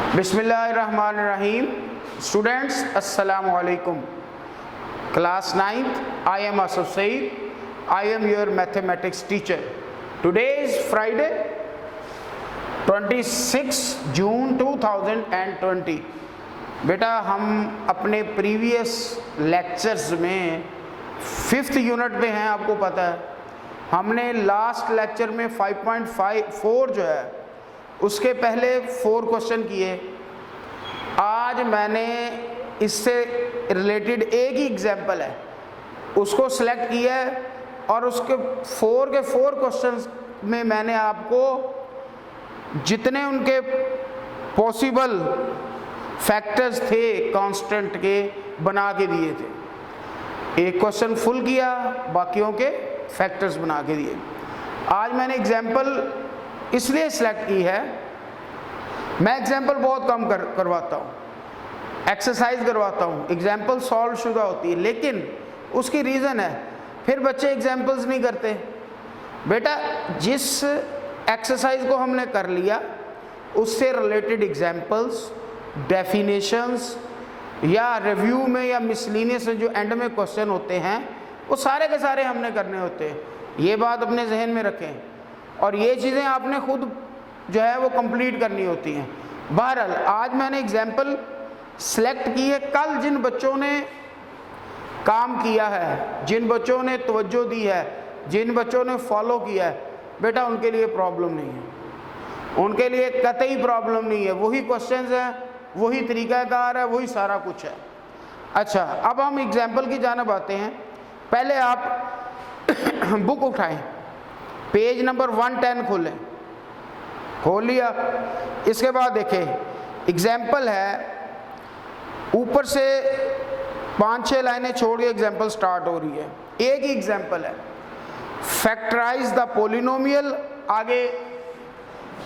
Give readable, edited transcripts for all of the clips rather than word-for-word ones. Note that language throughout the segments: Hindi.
बिस्मिल्लाहिर्रहमानिर्रहीम। स्टूडेंट्स अस्सलामु अलैकुम। Class 9th, I am Asif Saeed. I am your mathematics teacher. Today is Friday, 26 June 2020. बेटा हम अपने प्रीवियस लेक्चर्स में 5th यूनिट में हैं, आपको पता है। हमने लास्ट लेक्चर में 5.4 जो है उसके पहले 4 क्वेश्चन किए। आज मैंने इससे रिलेटेड एक ही एग्जाम्पल है उसको सिलेक्ट किया है और उसके 4 के 4 क्वेश्चंस में मैंने आपको जितने उनके पॉसिबल फैक्टर्स थे कांस्टेंट के बना के दिए थे। एक क्वेश्चन फुल किया, बाकियों के फैक्टर्स बना के दिए। आज मैंने एग्जाम्पल इसलिए सिलेक्ट की है, मैं एग्जाम्पल बहुत कम करवाता हूँ, एक्सरसाइज करवाता हूँ, एग्जाम्पल सॉल्व शुदा होती है, लेकिन उसकी रीज़न है फिर बच्चे एग्जाम्पल्स नहीं करते। बेटा जिस एक्सरसाइज को हमने कर लिया उससे रिलेटेड एग्जाम्पल्स, डेफिनेशंस या रिव्यू में या मिसलिनियस में जो एंड में क्वेश्चन होते हैं वो सारे के सारे हमने करने होते हैं। ये बात अपने जहन में रखें और ये चीज़ें आपने खुद जो है वो कंप्लीट करनी होती हैं। बहरहाल आज मैंने एग्जाम्पल सेलेक्ट की है। कल जिन बच्चों ने काम किया है, जिन बच्चों ने तवज्जो दी है, जिन बच्चों ने फॉलो किया है, बेटा उनके लिए प्रॉब्लम नहीं है, उनके लिए कतई प्रॉब्लम नहीं है। वही क्वेश्चंस हैं, वही तरीक़ाकार है, वही सारा कुछ है। अच्छा, अब हम एग्जाम्पल की जानिब आते हैं। पहले आप बुक उठाएं, पेज नंबर 110 खोल लिया। इसके बाद देखें एग्जाम्पल है, ऊपर से 5-6 लाइनें छोड़ के एग्जाम्पल स्टार्ट हो रही है। एक ही एग्जाम्पल है, फैक्टराइज द पोलिनोमियल। आगे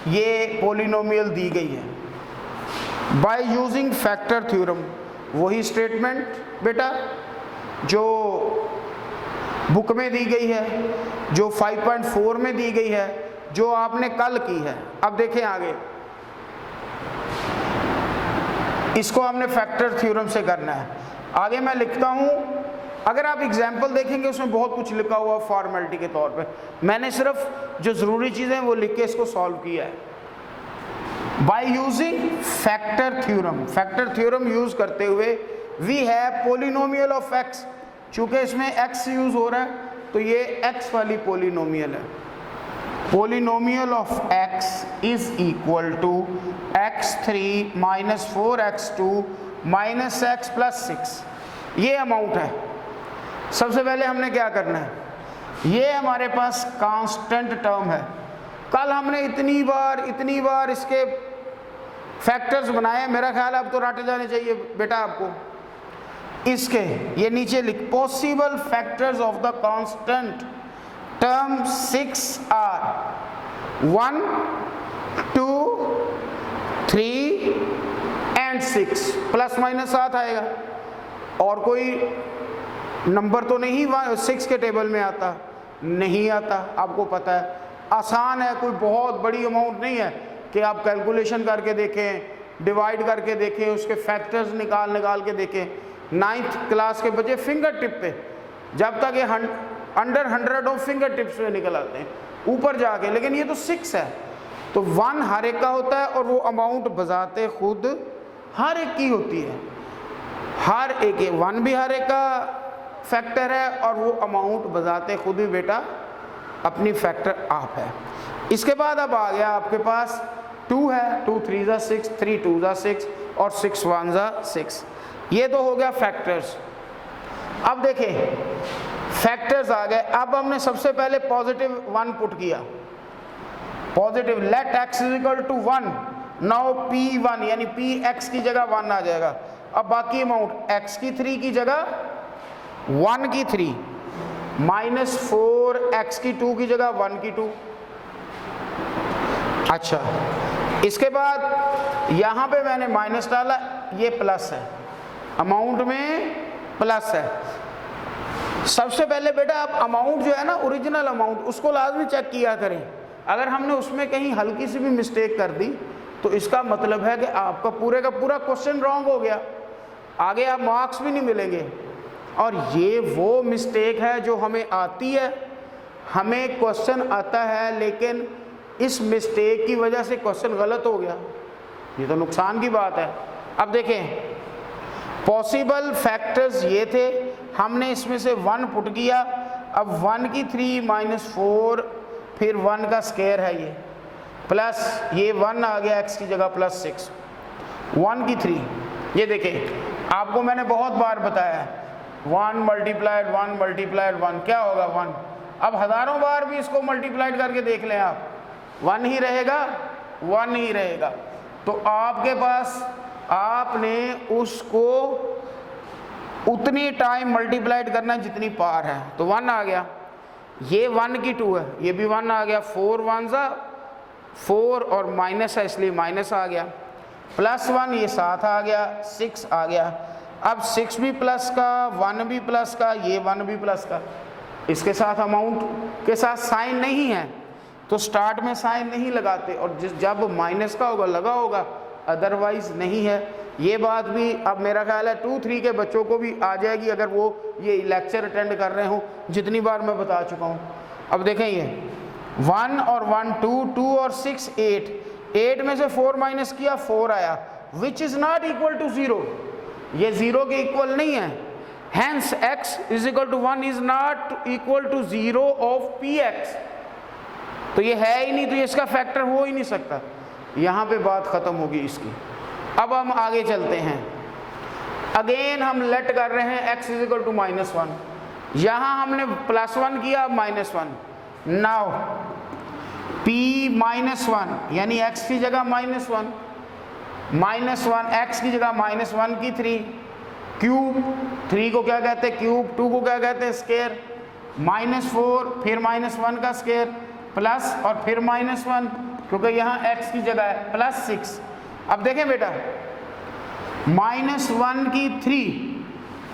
ये पोलिनोमियल दी गई है बाय यूजिंग फैक्टर थ्योरम। वही स्टेटमेंट बेटा जो बुक में दी गई है, जो 5.4 में दी गई है, जो आपने कल की है। अब देखें आगे, इसको हमने फैक्टर थ्योरम से करना है। आगे मैं लिखता हूं, अगर आप एग्जाम्पल देखेंगे उसमें बहुत कुछ लिखा हुआ फॉर्मेलिटी के तौर पे। मैंने सिर्फ जो ज़रूरी चीज़ें वो लिख के इसको सॉल्व किया है by using factor theorem. Factor theorem use करते हुए we have polynomial of x. चूंकि इसमें x यूज हो रहा है तो ये x वाली पोलिनोमियल है। Polynomial of x is equal to x3 minus 4x2 minus x plus 6। ये अमाउंट है। सबसे पहले हमने क्या करना है, ये हमारे पास कांस्टेंट टर्म है। कल हमने इतनी बार इसके फैक्टर्स बनाए, मेरा ख्याल अब तो रटे जाने चाहिए बेटा आपको। इसके ये नीचे लिख, possible factors of the constant term 6 are 1, 2, 3 and 6। Plus minus 7 आएगा और कोई नंबर तो नहीं 6 के टेबल में आता, नहीं आता। आपको पता है आसान है, कोई बहुत बड़ी अमाउंट नहीं है कि आप कैलकुलेशन करके देखें, डिवाइड करके देखें, उसके फैक्टर्स निकाल के देखें। 9th क्लास के बच्चे फिंगर टिप पे, जब तक ये अंडर 100 ऑफ फिंगर टिप्स में निकल आते हैं ऊपर जाके। लेकिन ये तो 6 है, तो 1 हर एक का होता है और वो अमाउंट बजाते खुद हर एक की होती है। हर एक 1 भी हर एक का फैक्टर है और वो अमाउंट बजाते खुद ही बेटा अपनी फैक्टर आप है। इसके बाद अब आ गया आपके पास 2 है, 2 3 ज़ा 6, 3 2 ज़ा 6 और 6 1 ज़ा 6। ये तो हो गया फैक्टर्स। अब देखें फैक्टर्स आ गए। अब हमने सबसे पहले पॉजिटिव 1 पुट किया, positive let x is equal to 1। Now p1 यानी px की जगह 1 आ जाएगा। अब बाकी अमाउंट x की 3 की जगह 1 की 3 माइनस 4 x की 2 की जगह 1 की 2। अच्छा, इसके बाद यहां पे मैंने माइनस डाला, ये प्लस है, अमाउंट में प्लस है। सबसे पहले बेटा आप अमाउंट जो है ना, ओरिजिनल अमाउंट, उसको लाजमी चेक किया करें। अगर हमने उसमें कहीं हल्की सी भी मिस्टेक कर दी तो इसका मतलब है कि आपका पूरे का पूरा क्वेश्चन रॉन्ग हो गया, आगे आप मार्क्स भी नहीं मिलेंगे। और ये वो मिस्टेक है जो हमें आती है, हमें क्वेश्चन आता है लेकिन इस मिस्टेक की वजह से क्वेश्चन गलत हो गया, ये तो नुकसान की बात है। अब देखें पॉसिबल फैक्टर्स ये थे, हमने इसमें से 1 पुट किया। अब 1 की 3 माइनस 4 फिर 1 का स्क्वायर है ये, प्लस ये 1 आ गया x की जगह प्लस 6, 1 की 3। ये देखें आपको मैंने बहुत बार बताया है 1 मल्टीप्लाइड 1 मल्टीप्लाइड 1 क्या होगा 1। अब हज़ारों बार भी इसको मल्टीप्लाइड करके देख लें आप, 1 ही रहेगा, 1 ही रहेगा। तो आपके पास आपने उसको उतनी टाइम मल्टीप्लाइड करना जितनी पार है, तो 1 आ गया। ये 1 की 2 है, ये भी 1 आ गया, 4 1 सा 4 और माइनस है इसलिए माइनस आ गया, प्लस 1 ये 7 आ गया, 6 आ गया। अब 6 भी प्लस का, 1 भी प्लस का, ये 1 भी प्लस का, इसके साथ अमाउंट के साथ साइन नहीं है तो स्टार्ट में साइन नहीं लगाते, और जब माइनस का होगा लगा होगा, अदरवाइज नहीं है। ये बात भी अब मेरा ख्याल है 2-3 के बच्चों को भी आ जाएगी अगर वो ये लेक्चर अटेंड कर रहे हो, जितनी बार मैं बता चुका हूँ। अब देखें ये 1 और 1 2, 2 और 6 8, 8 में से 4 माइनस किया 4 आया, which is not equal to 0, ये 0 के इक्वल नहीं है। Hence x is equal to 1 is not equal to 0 of px, तो ये है ही नहीं, तो ये इसका फैक्टर हो ही नहीं सकता। यहाँ पे बात ख़त्म होगी इसकी। अब हम आगे चलते हैं, अगेन हम लेट कर रहे हैं x इज इक्वल टू -1, यहाँ हमने +1 किया -1। नाउ p -1 यानी x की जगह -1, x की जगह -1 की 3, क्यूब 3 को क्या कहते हैं क्यूब, 2 को क्या कहते हैं स्क्वायर, -4 फिर -1 का स्क्वायर प्लस और फिर -1 क्योंकि यहाँ x की जगह है प्लस 6। अब देखें बेटा -1 की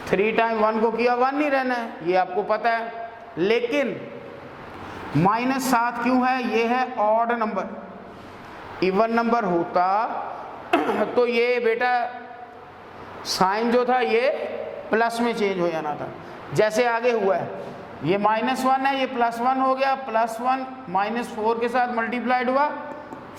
3 टाइम 1 को किया 1 नहीं रहना है, ये आपको पता है, लेकिन -7 क्यों है, ये है ऑड नंबर। इवन नंबर होता तो ये बेटा साइन जो था ये प्लस में चेंज हो जाना था, जैसे आगे हुआ है। ये -1 है, ये +1 हो गया, +1 -4 के साथ मल्टीप्लाइड हुआ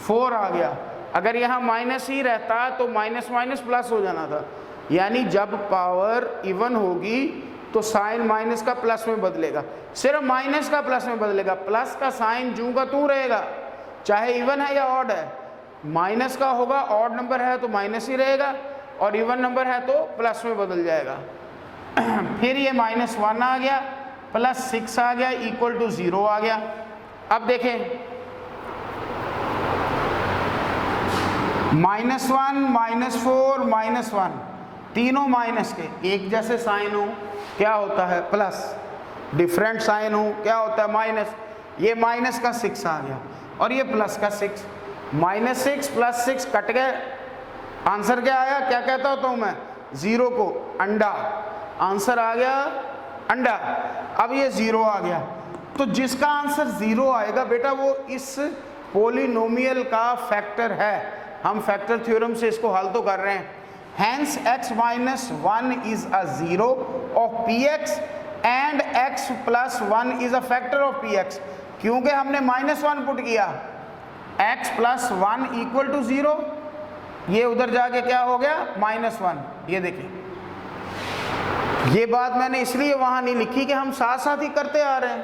4 आ गया। अगर यहाँ माइनस ही रहता तो माइनस माइनस प्लस हो जाना था, यानी जब पावर इवन होगी तो साइन माइनस का प्लस में बदलेगा, सिर्फ माइनस का प्लस में बदलेगा, प्लस का साइन जूं का तू रहेगा, चाहे इवन है या ऑड है। माइनस का होगा, ऑड नंबर है तो माइनस ही रहेगा, और इवन नंबर है तो प्लस में बदल जाएगा। फिर ये -1 आ गया, +6 आ गया, इक्वल टू 0 आ गया। अब देखें -1 -4 -1 तीनों माइनस के एक जैसे साइन हो क्या होता है प्लस, डिफरेंट साइन हो क्या होता है माइनस। ये माइनस का 6 आ गया और ये प्लस का 6, -6 + 6 कट गए, आंसर क्या आया, क्या कहता होता हूँ मैं 0 को अंडा, आंसर आ गया अंडा। अब ये 0 आ गया, तो जिसका आंसर 0 आएगा बेटा वो इस पोलिनोमियल का फैक्टर है। हम फैक्टर थ्योरम से इसको हल तो कर रहे हैं। Hence x - 1 is a 0 of px and x + 1 is a factor of px। क्योंकि हमने -1 पुट किया, x + 1 = 0, ये उधर जाके क्या हो गया -1। ये देखिए, ये बात मैंने इसलिए वहाँ नहीं लिखी कि हम साथ साथ ही करते आ रहे हैं,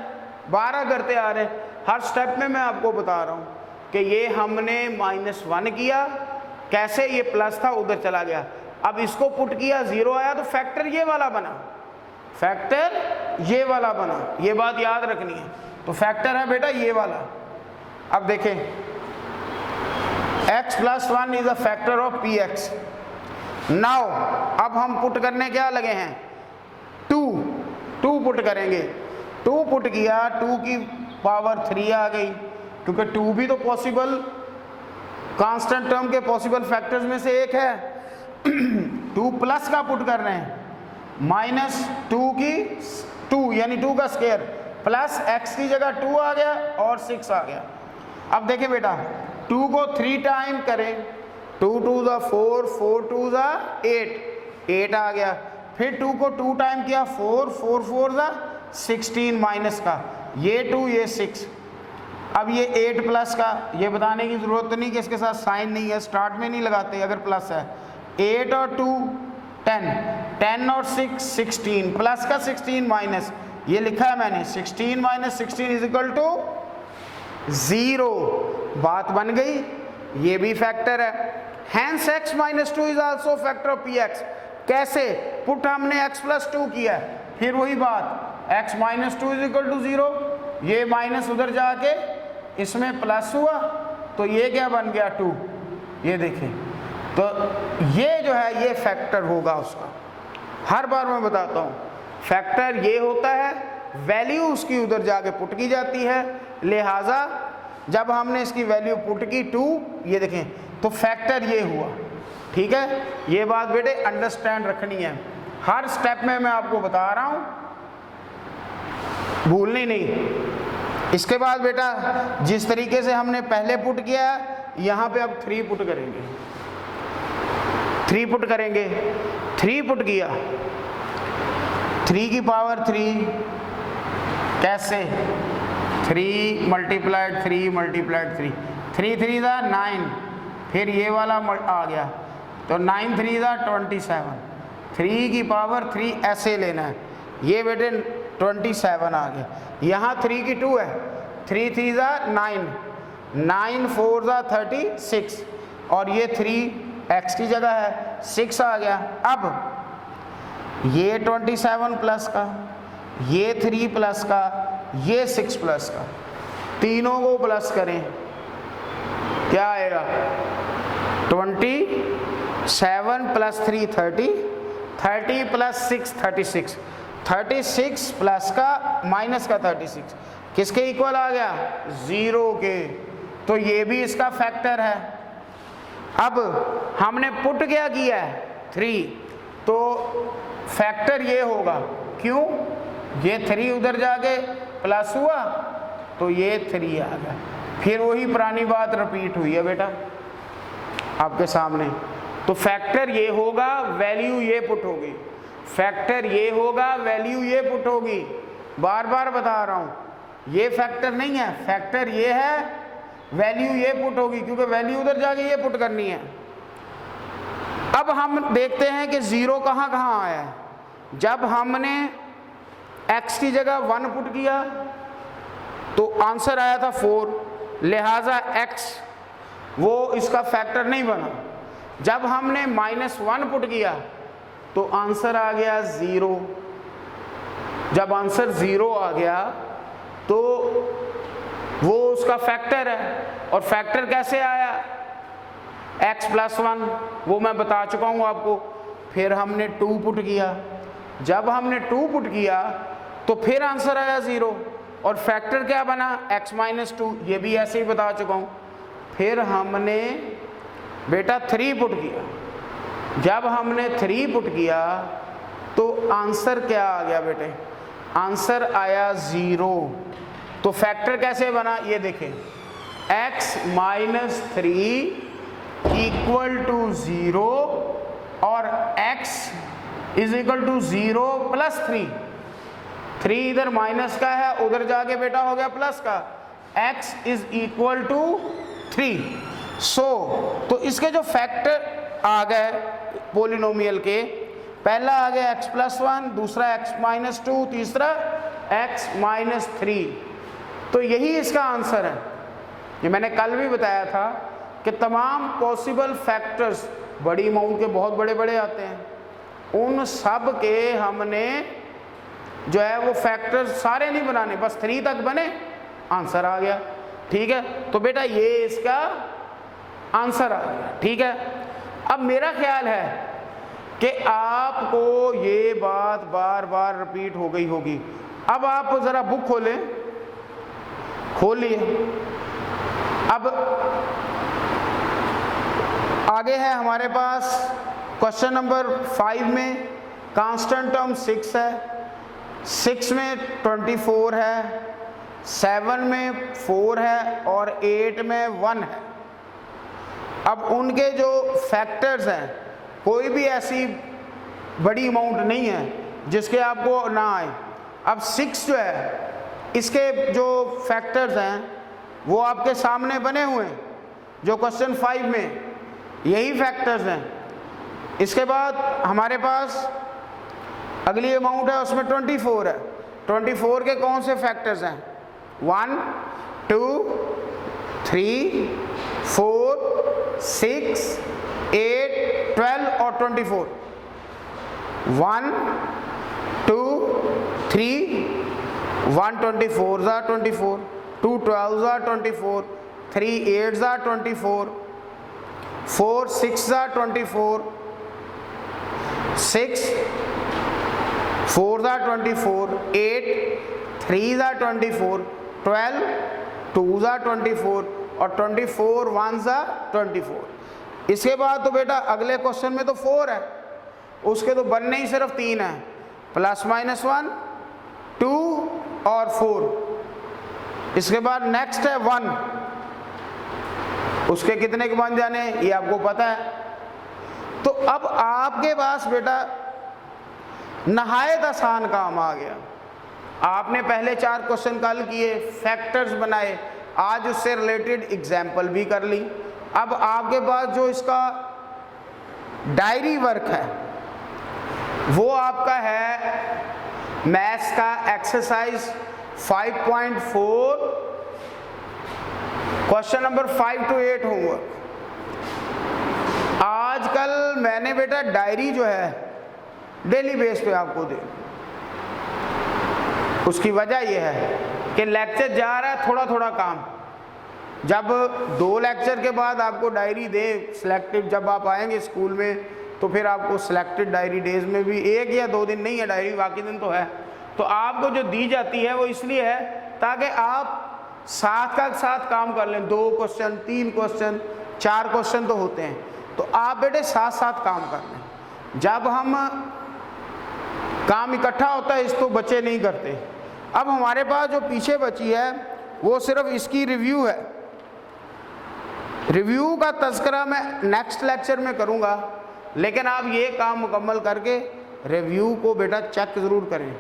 12 करते आ रहे हैं, हर स्टेप में मैं आपको बता रहा हूँ कि ये हमने -1 किया, कैसे ये प्लस था उधर चला गया, अब इसको पुट किया 0 आया तो फैक्टर ये वाला बना, फैक्टर ये वाला बना, ये बात याद रखनी है। तो फैक्टर है बेटा ये वाला। अब देखें x + 1 is a factor of px। Now अब हम पुट करने क्या लगे हैं, 2 पुट करेंगे। 2 पुट किया, 2 की पावर 3 आ गई, क्योंकि 2 भी तो पॉसिबल कांस्टेंट टर्म के पॉसिबल फैक्टर्स में से एक है। 2 प्लस का पुट कर रहे हैं, -2 की 2 यानी 2 का स्क्वायर प्लस x की जगह 2 आ गया और 6 आ गया। अब देखें बेटा 2 को 3 टाइम करें 2 2 ज़ा 4, 4 2 ज़ा 8, 8 आ गया। फिर 2 को 2 टाइम किया 4, 4 4 ज़ा 16 माइनस का ये 2 ये 6। अब ये 8 प्लस का, ये बताने की ज़रूरत तो नहीं कि इसके साथ साइन नहीं है, स्टार्ट में नहीं लगाते अगर प्लस है। 8 और 2 10, 10 और 6 16, प्लस का 16 माइनस, ये लिखा है मैंने 16 माइनस 16 इज इक्वल टू 0। बात बन गई, ये भी फैक्टर है। Hence x minus 2 is also factor of px। कैसे? पुट हमने x प्लस 2 किया है, फिर वही बात x minus 2 is equal to 0, ये माइनस उधर जाके इसमें प्लस हुआ तो ये क्या बन गया 2। ये देखें, तो ये जो है ये फैक्टर होगा उसका। हर बार मैं बताता हूँ फैक्टर ये होता है, वैल्यू उसकी उधर जाके पुट की जाती है, लिहाजा जब हमने इसकी वैल्यू पुट की 2, ये देखें तो फैक्टर ये हुआ। ठीक है, ये बात बेटे अंडरस्टैंड रखनी है, हर स्टेप में मैं आपको बता रहा हूँ, भूलनी नहीं। इसके बाद बेटा जिस तरीके से हमने पहले पुट किया यहाँ पे अब 3 पुट करेंगे, 3 पुट करेंगे। 3 पुट किया, 3 की पावर 3 कैसे? 3 मल्टीप्लाइड 3 मल्टीप्लाइड 3, 3 3 ज़ा 9, फिर ये वाला आ गया तो 9 3 ज़ा 27, 3 की पावर 3 ऐसे लेना है, ये बेटे 27 आ गया। यहाँ 3 की 2 है, 3 3 ज़ा 9, 9 4 ज़ा 36 और ये 3 x की जगह है 6 आ गया। अब ये 27 प्लस का, ये 3 प्लस का, ये 6 प्लस का, तीनों को प्लस करें क्या आएगा? 27 प्लस 3 30, 30 प्लस 6 36, 36 प्लस का माइनस का 36 किसके इक्वल आ गया? 0 के। तो ये भी इसका फैक्टर है। अब हमने पुट क्या किया है? 3, तो फैक्टर ये होगा, क्यों? ये 3 उधर जाके प्लस हुआ तो ये 3 आ गया। फिर वही पुरानी बात रिपीट हुई है बेटा आपके सामने। तो फैक्टर ये होगा, वैल्यू ये पुट होगी, फैक्टर ये होगा, वैल्यू ये पुट होगी। बार बार बता रहा हूँ, ये फैक्टर नहीं है, फैक्टर ये है, वैल्यू ये पुट होगी, क्योंकि वैल्यू उधर जाके ये पुट करनी है। अब हम देखते हैं कि 0 कहाँ कहाँ आया है। जब हमने x की जगह 1 पुट किया तो आंसर आया था 4, लिहाजा x वो इसका फैक्टर नहीं बना। जब हमने -1 पुट किया तो आंसर आ गया 0। जब आंसर 0 आ गया तो वो उसका फैक्टर है। और फैक्टर कैसे आया? x प्लस 1, वो मैं बता चुका हूँ आपको। फिर हमने 2 पुट किया, जब हमने 2 पुट किया तो फिर आंसर आया 0 और फैक्टर क्या बना? x माइनस 2, ये भी ऐसे ही बता चुका हूँ। फिर हमने बेटा 3 पुट किया, जब हमने 3 पुट किया तो आंसर क्या आ गया बेटे? आंसर आया 0। तो फैक्टर कैसे बना ये देखें, x माइनस 3 इक्वल टू 0 और x is equal to 0 plus 3। 3 इधर माइनस का है, उधर जाके बेटा हो गया प्लस का, x इज इक्वल टू 3। तो इसके जो फैक्टर आ गए पोलिनोमियल के, पहला आ गया x प्लस 1, दूसरा x माइनस 2, तीसरा x माइनस 3। तो यही इसका आंसर है। ये मैंने कल भी बताया था कि तमाम पॉसिबल फैक्टर्स बड़ी अमाउंट के बहुत बड़े बड़े आते हैं, उन सब के हमने जो है वो फैक्टर सारे नहीं बनाने, बस 3 तक बने, आंसर आ गया। ठीक है, तो बेटा ये इसका आंसर आ गया। ठीक है, अब मेरा ख्याल है कि आपको ये बात बार बार रिपीट हो गई होगी। अब आप ज़रा बुक खोलिए। अब आगे है हमारे पास क्वेश्चन नंबर 5 में कांस्टेंट टर्म 6 है, 6 में 24 है, 7 में 4 है और 8 में 1 है। अब उनके जो फैक्टर्स हैं, कोई भी ऐसी बड़ी अमाउंट नहीं है जिसके आपको ना आए। अब 6 जो है, इसके जो फैक्टर्स हैं वो आपके सामने बने हुए हैं, जो क्वेश्चन 5 में यही फैक्टर्स हैं। इसके बाद हमारे पास अगली अमाउंट है, उसमें 24 है। 24 के कौन से फैक्टर्स हैं? 1, 2, 3, 4, 6, 8, 12 और 24। 1, 2, 3, 1 24 are 24, 2 12 are 24, 3 8 are 24, 4 6 are 24, 6 4 are 24, 8 3 are 24, 12 2 are 24 और 24 1 are 24। इसके बाद तो बेटा अगले क्वेश्चन में तो 4 है, उसके तो बनने ही सिर्फ 3 है, ±1, 2 और 4। इसके बाद नेक्स्ट है 1, उसके कितने के बन जाने ये आपको पता है। तो अब आपके पास बेटा नहायत आसान काम आ गया। आपने पहले 4 क्वेश्चन हल किए, फैक्टर्स बनाए, आज उससे रिलेटेड एग्जाम्पल भी कर ली। अब आपके पास जो इसका डायरी वर्क है वो आपका है मैथ्स का exercise 5.4 question number 5 to 8 homework. आजकल मैंने बेटा डायरी जो है डेली बेस पे आपको दे, उसकी वजह यह है कि लेक्चर जा रहा है थोड़ा थोड़ा काम। जब 2 लेक्चर के बाद आपको डायरी दे सिलेक्टिव, जब आप आएंगे स्कूल में तो फिर आपको सिलेक्टेड डायरी डेज में भी 1 या 2 दिन नहीं है डायरी, बाकी दिन तो है। तो आपको जो दी जाती है वो इसलिए है ताकि आप साथ का साथ काम कर लें। 2 क्वेश्चन, 3 क्वेश्चन, 4 क्वेश्चन तो होते हैं, तो आप बेटे साथ साथ काम कर लें। जब हम काम इकट्ठा होता है इसको बच्चे नहीं करते। अब हमारे पास जो पीछे बची है वो सिर्फ इसकी रिव्यू है। रिव्यू का तज़किरा मैं नेक्स्ट लेक्चर में करूँगा, लेकिन आप ये काम मुकम्मल करके रिव्यू को बेटा चेक ज़रूर करें।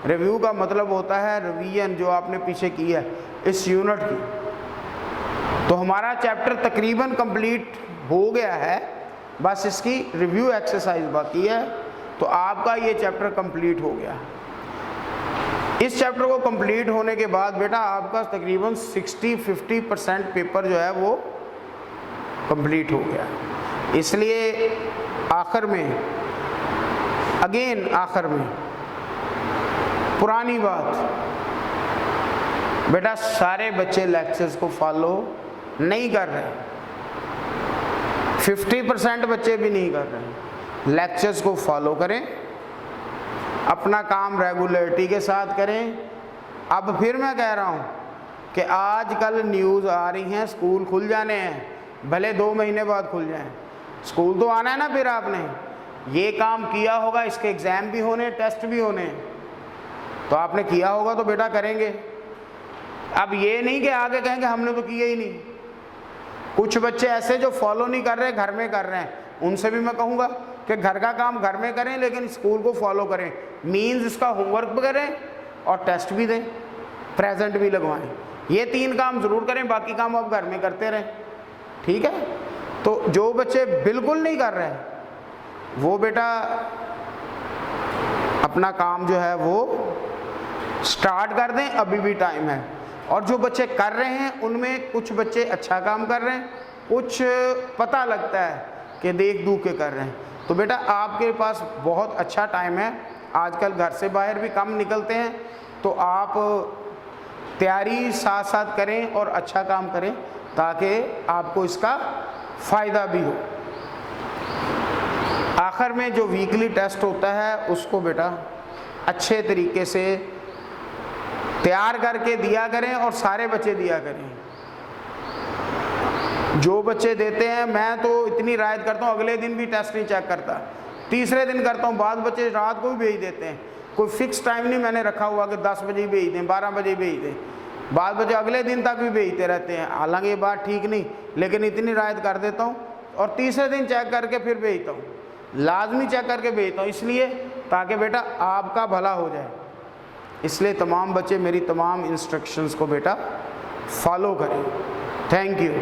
रिव्यू का मतलब होता है रिवीजन जो आपने पीछे की है इस यूनिट की। तो हमारा चैप्टर तकरीबन कंप्लीट हो गया है, बस इसकी रिव्यू एक्सरसाइज बाकी है, तो आपका ये चैप्टर कंप्लीट हो गया। इस चैप्टर को कंप्लीट होने के बाद बेटा आपका तकरीबन 60-50% पेपर जो है वो कंप्लीट हो गया। इसलिए आखिर में आखिर में पुरानी बात, बेटा सारे बच्चे लेक्चर्स को फॉलो नहीं कर रहे, 50% बच्चे भी नहीं कर रहे। लेक्चर्स को फॉलो करें, अपना काम रेगुलरिटी के साथ करें। अब फिर मैं कह रहा हूँ कि आजकल न्यूज़ आ रही हैं स्कूल खुल जाने हैं, भले 2 महीने बाद खुल जाएं, स्कूल तो आना है ना। फिर आपने ये काम किया होगा, इसके एग्ज़ाम भी होने, टेस्ट भी होने, तो आपने किया होगा तो बेटा करेंगे। अब ये नहीं कि आगे कहेंगे हमने तो किया ही नहीं। कुछ बच्चे ऐसे जो फॉलो नहीं कर रहे, घर में कर रहे हैं, उनसे भी मैं कहूँगा कि घर का काम घर में करें लेकिन स्कूल को फॉलो करें। मीन्स इसका होमवर्क भी करें और टेस्ट भी दें, प्रेजेंट भी लगवाएं। ये 3 काम ज़रूर करें, बाकी काम आप घर में करते रहें, ठीक है। तो जो बच्चे बिल्कुल नहीं कर रहे वो बेटा अपना काम जो है वो स्टार्ट कर दें, अभी भी टाइम है। और जो बच्चे कर रहे हैं उनमें कुछ बच्चे अच्छा काम कर रहे हैं, कुछ पता लगता है कि देख दूख के कर रहे हैं। तो बेटा आपके पास बहुत अच्छा टाइम है, आजकल घर से बाहर भी कम निकलते हैं, तो आप तैयारी साथ साथ करें और अच्छा काम करें ताकि आपको इसका फ़ायदा भी हो। आखिर में जो वीकली टेस्ट होता है उसको बेटा अच्छे तरीके से तैयार करके दिया करें और सारे बच्चे दिया करें। जो बच्चे देते हैं मैं तो इतनी रायत करता हूँ, अगले दिन भी टेस्ट नहीं चेक करता, तीसरे दिन करता हूँ। बाद बच्चे रात को भी भेज देते हैं, कोई फिक्स टाइम नहीं मैंने रखा हुआ कि 10 बजे भेज दें, 12 बजे भेज दें। बाद बच्चे अगले दिन तक भी भेजते रहते हैं। हालांकि ये बात ठीक नहीं, लेकिन इतनी रायत कर देता हूँ और तीसरे दिन चेक करके फिर भेजता हूँ, लाजमी चेक करके भेजता हूँ, इसलिए ताकि बेटा आपका भला हो जाए। इसलिए तमाम बच्चे मेरी तमाम इंस्ट्रक्शंस को बेटा फॉलो करें। Thank you.